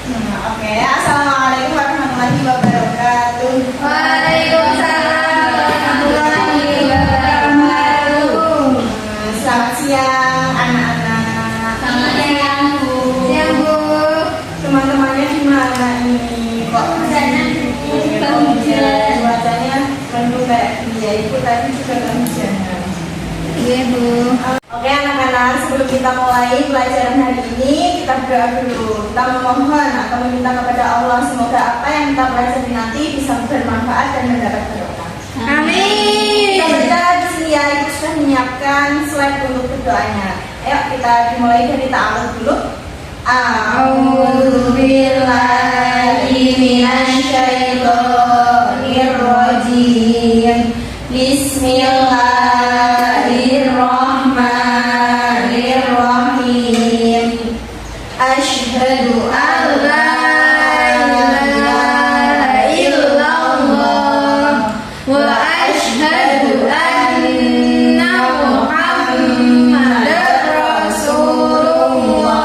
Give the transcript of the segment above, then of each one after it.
Oke, assalamualaikum warahmatullahi wabarakatuh. Waalaikumsalam warahmatullahi wabarakatuh. Selamat siang anak-anak. Selamat siang Bu. Siang Bu. Teman-temannya gimana ini? Kok Hujannya hujan. cuacanya mendung kayak dia itu tadi juga kehujanan. Iya Bu. Oke anak-anak, sebelum kita mulai pelajaran hari ini, kita berdoa dulu. Kita memohon atau meminta kepada Allah semoga apa yang kita pelajari nanti bisa bermanfaat dan mendapat berkah. Amin. Kita baca di sini ya, Ibu sudah menyiapkan slide untuk berdoanya. Ayo kita dimulai dari ta'awudz dulu. A'udzubillahi minasyaitonirrajim. Bismillahirrahmanirrahim. Asyhadu an la ilaha illallah Wa asyhadu anna Muhammadar Rasulullah.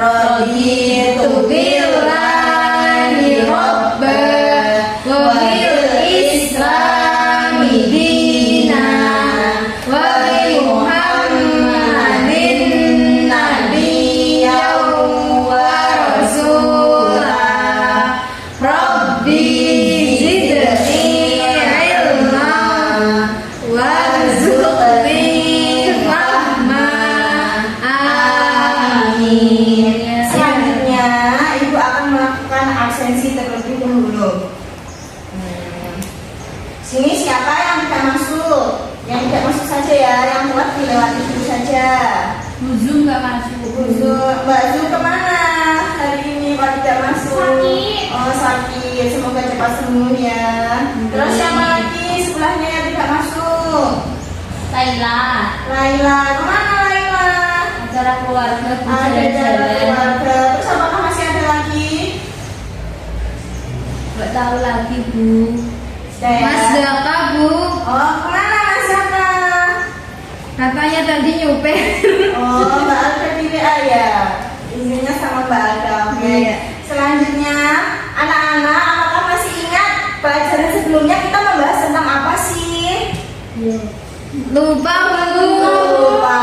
raditu billahi rabban wa bil islami dinan wa bi Muhammadin nabiyyan wa rasulah. Rabbi zidni ilma warzuqni fahma. Amin. Selanjutnya, Ibu akan melakukan absensi terlebih dahulu. Sini siapa yang tidak masuk? Yang tidak masuk saja ya, yang telat dilewati dulu saja. Buzum nggak masuk. Mbak Zul kemana hari ini kalau tidak masuk? Sakit. Oh sakit, semoga cepat sembuh ya. Terus siapa lagi sebelahnya yang tidak masuk? Laila. Laila, kemana Laila? Acara keluarga Ada jalan keluarga. Terus apakah masih ada lagi? Nggak tahu lagi Bu. Sudah ya? Mas Zaka Bu. Oh, kemana Mas Zaka? Katanya tadi nyupir. Oh, Mbak Alda di WA ya? Izinnya sama Mbak Alda, oke. Iya. Selanjutnya, anak-anak, apakah masih ingat pelajaran sebelumnya kita membahas tentang apa sih? Lupa Bu. Lupa.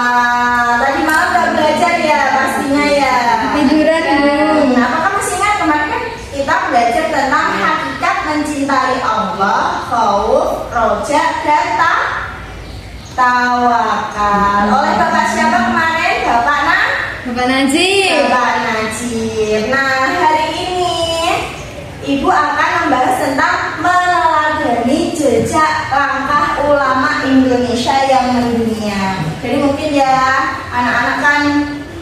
Tadi malam udah belajar ya, pastinya ya. Tiduran Bu. Nah, apakah masih ingat kemarin kan kita belajar tentang hakikat mencintai Allah, khauf, roja, dan tawakal. Oleh Bapak siapa kemarin? Bapak Bapak Najib. Bapak Najib. Nah, hari ini Ibu akan membahas tentang meneladani jejak langkah ulama Indonesia yang mendunia. Jadi mungkin ya anak-anak kan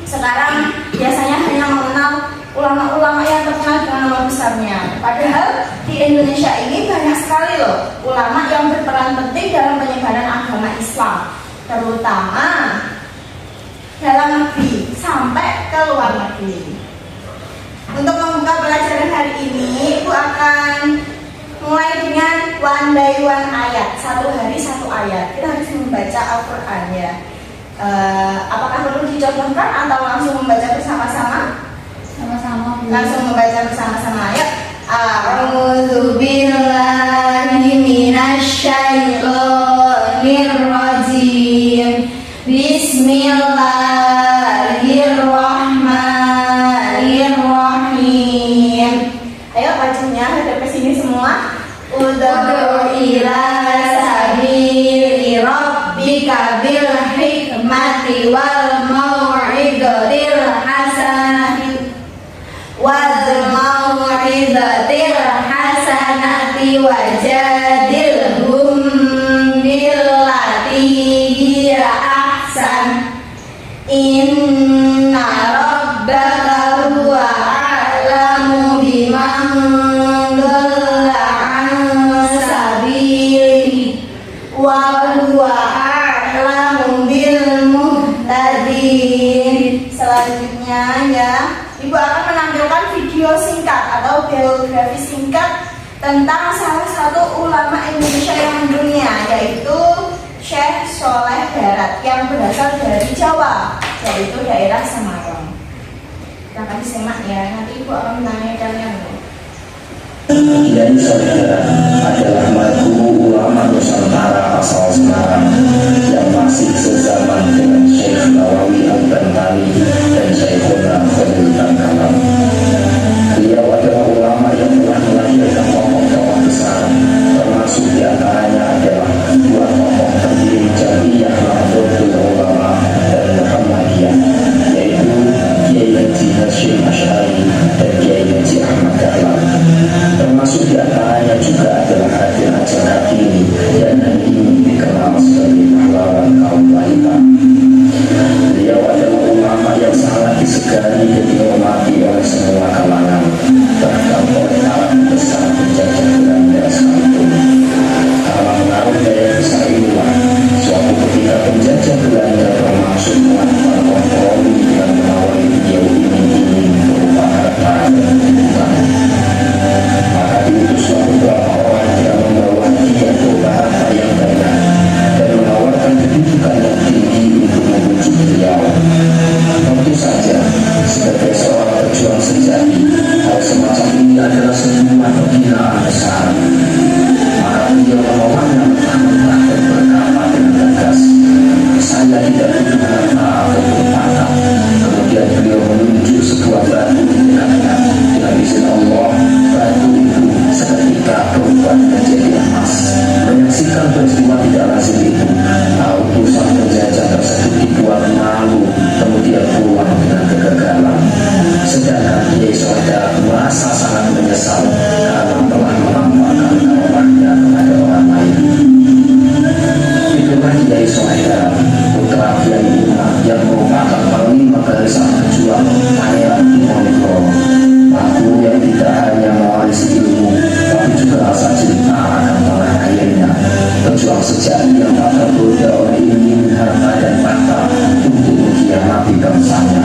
sekarang biasanya hanya mengenal ulama-ulama yang terkenal dengan nama besarnya. Padahal di Indonesia ini banyak sekali loh ulama yang berperan penting dalam penyebaran agama Islam, terutama dalam negeri sampai ke luar negeri. Untuk membuka pelajaran hari ini, Ibu akan mulai dengan one by one ayat, satu hari satu ayat. Kita harus membaca Al-Quran ya. Apakah perlu dicontohkan atau langsung membaca bersama-sama? Sama-sama Bu. Langsung membaca bersama-sama ayat. A'udzu billahi minasyaitonir rajim. Bismillahirrahmanirrahim. Ayo bacanya hadap ke sini semua. Ud'u ila sabili rabbika bil hikmati wal mau'izatil hasanati wajadilhum billati hiya ahsan. Inna rabbaka huwa a'lamu biman dhalla an sabilihi wa huwa a'lamu bil muhtadin. Selanjutnya ya, Ibu akan menampilkan video singkat atau biografi singkat tentang salah satu ulama Indonesia yang mendunia, yaitu Syekh Soleh Barat yang berasal dari Jawa, yaitu daerah Semarang. Dapat disimak ya, nanti ibu akan menanya kalian loh. Kiai Saudara adalah marhum ulama Nusantara asal Semarang yang masih sezaman dengan Syekh Nawawi Al-Bantani dan Syekhuna Khalil Kalam. Beliau adalah ulama yang telah melahirkan tokoh-tokoh besar, termasuk diantaranya adalah dua tokoh pendiri Jamiyah Nahdlatul Ulama dan Muhammadiyah, yaitu Kiai Haji Hasyim Asy'ari dan Kiai Haji Ahmad Dahlan. Termasuk diantaranya juga adalah Raden Ajeng Kartini yang hari ini dikenal sebagai pahlawan kaum wanita. Beliau adalah ulama yang sangat disegani dan dihormati oleh semua kalangan, bahkan oleh para pembesar penjajah Belanda sekalipun. Karena pengaruh daya besar inilah, suatu ketika penjajah Belanda termasuk melakukan kompromi dengan menawari beliau iming-iming berupa harta dan kedudukan. Maka diutuslah beberapa orang yang membawa dia berupa harta yang banyak dan menawarkan kedudukan yang tinggi untuk membujuk beliau. Tentu saja, sebagai seorang pejuang sejati, hal semacam ini adalah sebuah penghinaan besar. Maka beliau menolaknya mentah-mentah dan berkata dengan tegas, "Saya tidak butuh harta ataupun pangkat." Kemudian beliau menunjuk sebuah batu di dekatnya. Dengan izin Allah, batu itu seketika berubah menjadi emas. Menyaksikan peristiwa tidak lazim itu, utusan penjajah tersebut dibuat malu, kemudian pulang dengan kegagalan. Sedangkan Kiai Saudara merasa sangat menyesal karena telah menampakkan kawannya kepada orang lain. Itulah Kiai Saudara, putra Kiai Umar yang merupakan panglima barisan pejuang Pangeran Diponegoro. Aku yang tidak hanya mewarisi ilmu, tapi juga rasa cinta akan tanah airnya. Pejuang sejati yang tak tergoda oleh ingin harta dan tahta untuk mengkhianati bangsanya.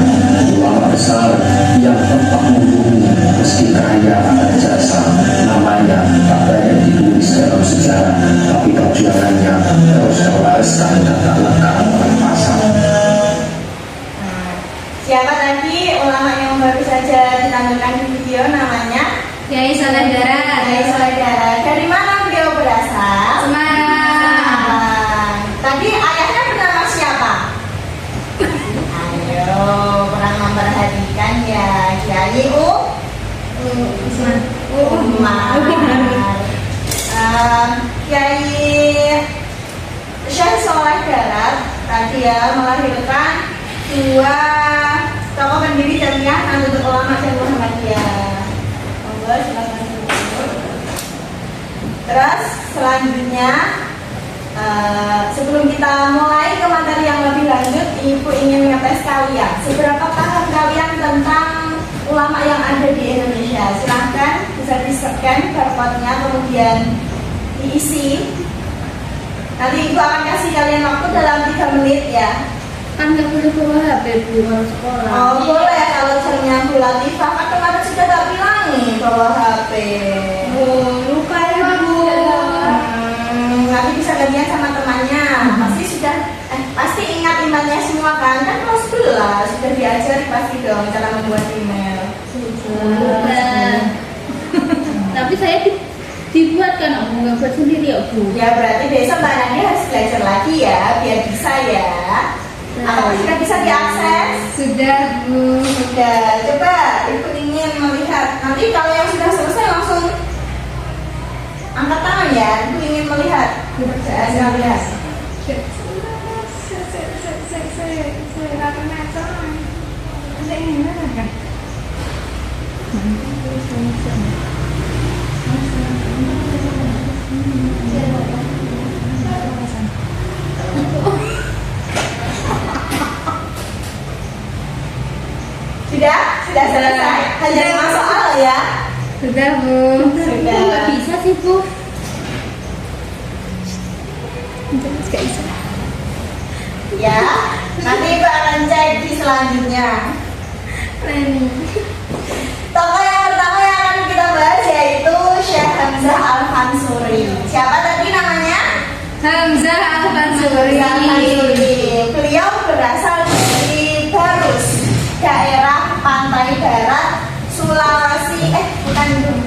Ulama besar yang tetap membumi meski kaya akan jasa. Namanya tak banyak ditulis dalam sejarah, tapi perjuangannya terus terwariskan dan tak lekang oleh masa. Siapa tadi ulama yang baru saja ditampilkan di video namanya? Kiai Saleh Darat. Kiai Saleh Darat. Dari mana beliau berasal? Semarang. Tadi ayahnya bernama siapa? Ayo, kurang memperhatikan ya. Kiai Umar. Kiai Syekh Saleh Darat tadi ya melahirkan dua tokoh pendiri Jamiyah Nahdlatul Ulama dan Muhammadiyah. Monggo silakan. Terus selanjutnya sebelum kita mulai ke materi yang lebih lanjut, Ibu ingin ngetes kalian. Seberapa paham kalian tentang ulama yang ada di Indonesia? Silahkan bisa di-scan barcode-nya kemudian diisi. Nanti Ibu akan kasih kalian waktu dalam 3 menit ya. Kan nggak boleh bawa HP Bu kalau sekolah. Oh boleh kalau jamnya Bu Latifah, kan kemarin sudah tak bilangin bawa HP. Lupa ya Bu. Nanti bisa gantian sama temannya. Pasti ingat emailnya semua kan? Kan kelas 11 sudah diajari pasti dong cara membuat email. Lupa. Tapi saya dibuatkan aku nggak buat sendiri ya Bu. Ya berarti besok Mbak Nani harus belajar lagi ya biar bisa ya. Apakah sudah bisa diakses? Sudah Bu. Sudah. Coba Ibu ingin melihat. Nanti kalau yang sudah selesai langsung angkat tangan ya. Ibu ingin melihat pekerjaan kalian. Sudah selesai. Hanya 5 soal ya. Sudah Bu. Sudah. Nggak bisa sih Bu. Nggak bisa. Ya. Nanti Ibu akan cek di selanjutnya. Tokoh yang pertama yang akan kita bahas yaitu Syekh Hamzah Al-Mansuri. Siapa tadi namanya? Hamzah Al-Mansuri. Beliau berasal dari Barus, daerah pantai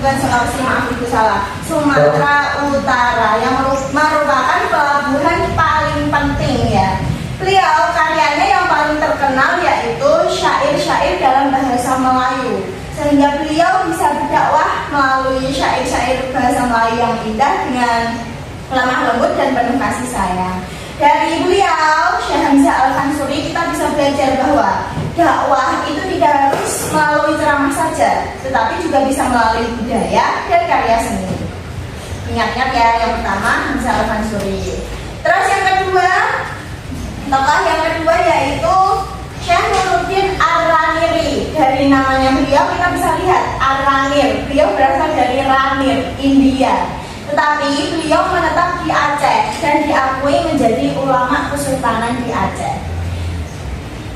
bukan Sulawesi, maaf itu salah, Sumatera Utara, yang merupakan pelabuhan paling penting ya. Beliau karyanya yang paling terkenal yaitu syair-syair dalam bahasa Melayu, sehingga beliau bisa berdakwah melalui syair-syair bahasa Melayu yang indah dengan lemah lembut dan penuh kasih sayang. Dari beliau, Syekh Hamzah Al-Ansuri, kita bisa belajar bahwa dakwah itu tidak harus melalui ceramah saja, tetapi juga bisa melalui budaya dan karya seni. Ingat-ingat ya, yang pertama Hamzah Al-Ansuri. Terus yang kedua, tokoh yang kedua yaitu Syekh Nuruddin Ar-Raniri. Dari namanya beliau kita bisa lihat Ar-Ranir. Beliau berasal dari Ranir, India. Tetapi beliau menetap di Aceh dan diakui menjadi ulama kesultanan di Aceh.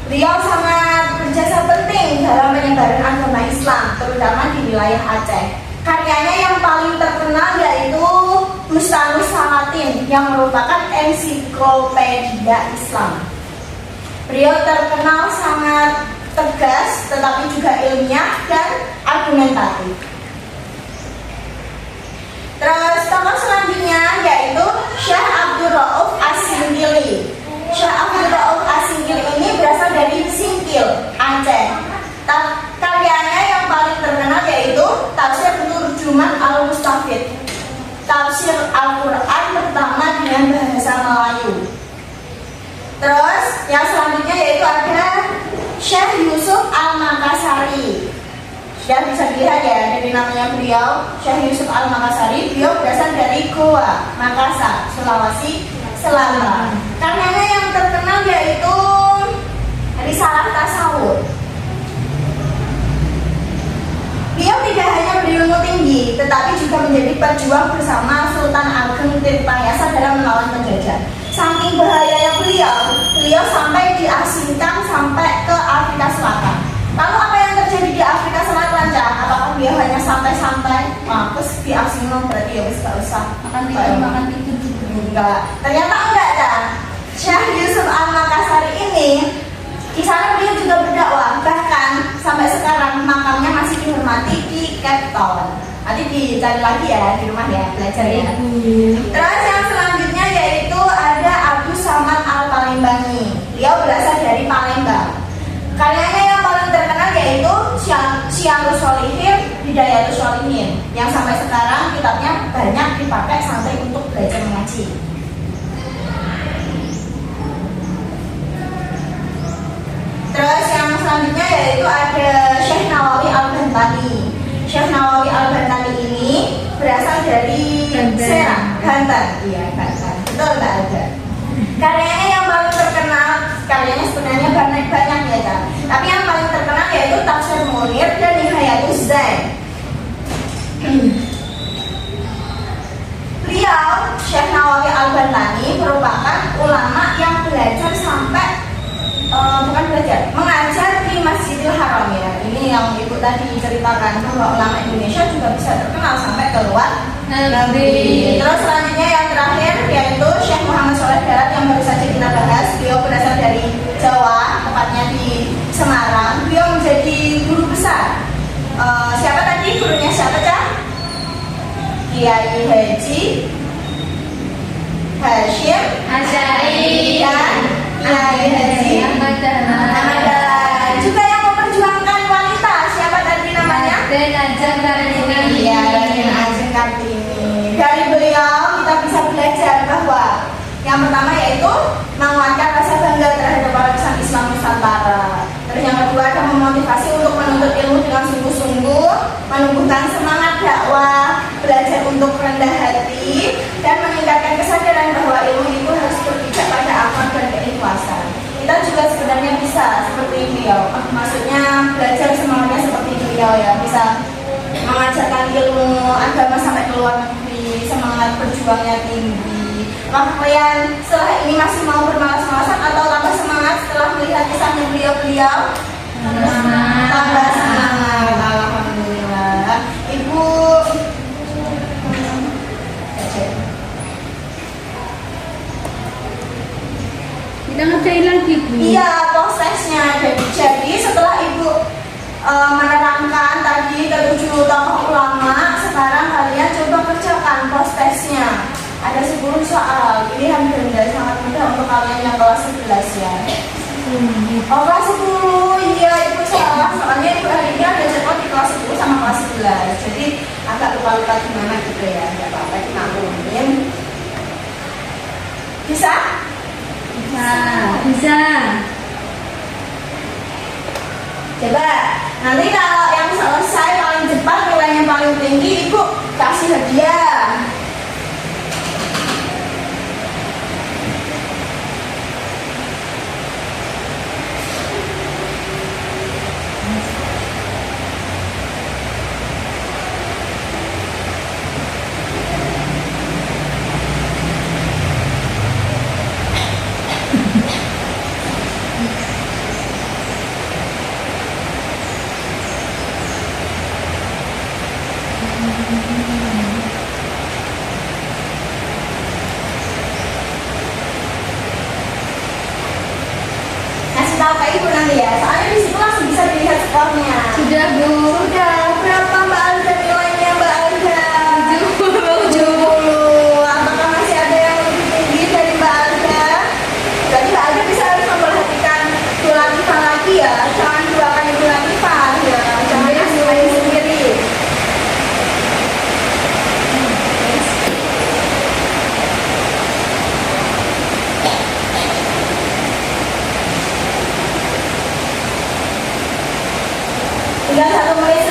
Beliau sangat berjasa penting dalam penyebaran agama Islam, terutama di wilayah Aceh. Karyanya yang paling terkenal yaitu Bustanus Salatin, yang merupakan ensiklopedia Islam. Beliau terkenal sangat tegas, tetapi juga ilmiah dan argumentatif. Terus tokoh selanjutnya yaitu Syekh Abdul Rauf As-Singkili. Syekh Abdul Rauf As-Singkili ini berasal dari Singkil, Aceh. Karyanya yang paling terkenal yaitu Tafsir Turjuman Al-Mustafid, tafsir Al-Quran pertama dengan bahasa Melayu. Terus yang selanjutnya yaitu ada Syekh Yusuf Al-Makassari. Dan bisa dilihat ya dari namanya beliau, Syekh Yusuf Al-Makassari. Beliau berasal dari Goa, Makassar, Sulawesi Selatan. Karyanya yang terkenal yaitu Risalah Tasawuf. Beliau tidak hanya berilmu tinggi, tetapi juga menjadi pejuang bersama Sultan Ageng Tirtayasa dalam melawan penjajah. Saking bahayanya beliau sampai diasingkan sampai ke Afrika Selatan. Lalu apa yang terjadi di Afrika Selatan, Cak? Apakah beliau hanya santai-santai? Terus diasingkan berarti ya gak usah makan tidur juga. Enggak. Ternyata enggak, Cak. Syekh Yusuf Al-Makassari ini di sana beliau juga berdakwah, bahkan sampai sekarang makamnya masih dihormati di Cape Town. Nanti dicari lagi ya di rumah ya, belajar ya. Terus yang selanjutnya yaitu ada Abu Samad Al-Palembangi. Beliau berasal dari Palembang. Karyanya yang paling terkenal yaitu Syiarus Sholihin, Hidayatus Sholihin, yang sampai sekarang kitabnya banyak dipakai sampai untuk belajar mengaji. Terus yang selanjutnya yaitu ada Syekh Nawawi Al-Bantani. Syekh Nawawi Al-Bantani ini berasal dari Serang, Banten. Iya, Banten. Betul, Mbak Alda. Karyanya yang paling terkenal, karyanya sebenarnya banyak ya, Kak. Tapi yang paling terkenal yaitu Tafsir Munir dan Nihayatus Zain. Beliau, Syekh Nawawi Al-Bantani, merupakan ulama yang belajar sampai mengajar di Masjidil Haram ya. Ini yang Ibu tadi ceritakan bahwa ulama Indonesia juga bisa terkenal sampai ke luar negeri. Terus selanjutnya yang terakhir yaitu Syekh Muhammad Sholeh Darat yang baru saja kita bahas. Beliau berasal dari Jawa, tepatnya di Semarang. Beliau menjadi guru besar. Siapa tadi gurunya siapa, Cak? Kiai Haji Hashim Asy'ari dan Kiai Haji Ahmad. Juga yang memperjuangkan wanita, siapa tadi namanya? Dan Ajeng Kartini. Iya, Raden Ajeng Kartini. Dari beliau kita bisa belajar bahwa yang pertama yaitu menguatkan rasa bangga terhadap warisan Islam Nusantara. Terus yang kedua adalah memotivasi untuk menuntut ilmu dengan sungguh-sungguh, menumbuhkan semangat dakwah, belajar untuk rendah hati, dan meningkatkan kesadaran bahwa ilmu itu harus berpijak pada akal dan keikhlasan. Kita juga sebenarnya bisa seperti beliau, maksudnya belajar semangatnya seperti beliau ya, bisa mengajarkan ilmu agama sampai ke luar negeri, semangat berjuangnya tinggi. Maka kalian setelah ini masih mau bermalas-malasan atau tambah semangat setelah melihat kisahnya beliau-beliau? Tambah semangat, alhamdulillah. Ibu Kita ngerjain lagi, Bu. iya, prosesnya. Jadi setelah Ibu menerangkan tadi ke 7 tokoh ulama, Oh, kelas 10, iya ibu salah. Soalnya ibu hari ini ada jadwal di kelas 10 sama kelas 11. Jadi agak lupa-lupa gimana gitu ya. Gak apa-apa, dimaklumin. Bisa? Bisa. Coba, nanti kalau yang selesai paling cepat nilainya paling tinggi, ibu kasih hadiah. Kasih tahu ke ibu nanti ya, soalnya di situ langsung bisa dilihat skornya. Sudah, Bu. Sudah, berapa Mbak Alda nilainya Mbak Alda? 70. 70. Apakah masih ada yang lebih tinggi dari Mbak Alda? Jadi Mbak Alda bisa harus memperhatikan tulisan lagi ya, jangan dua kali tulisan ya, jangan kasih main sendiri. Tinggal 1 menit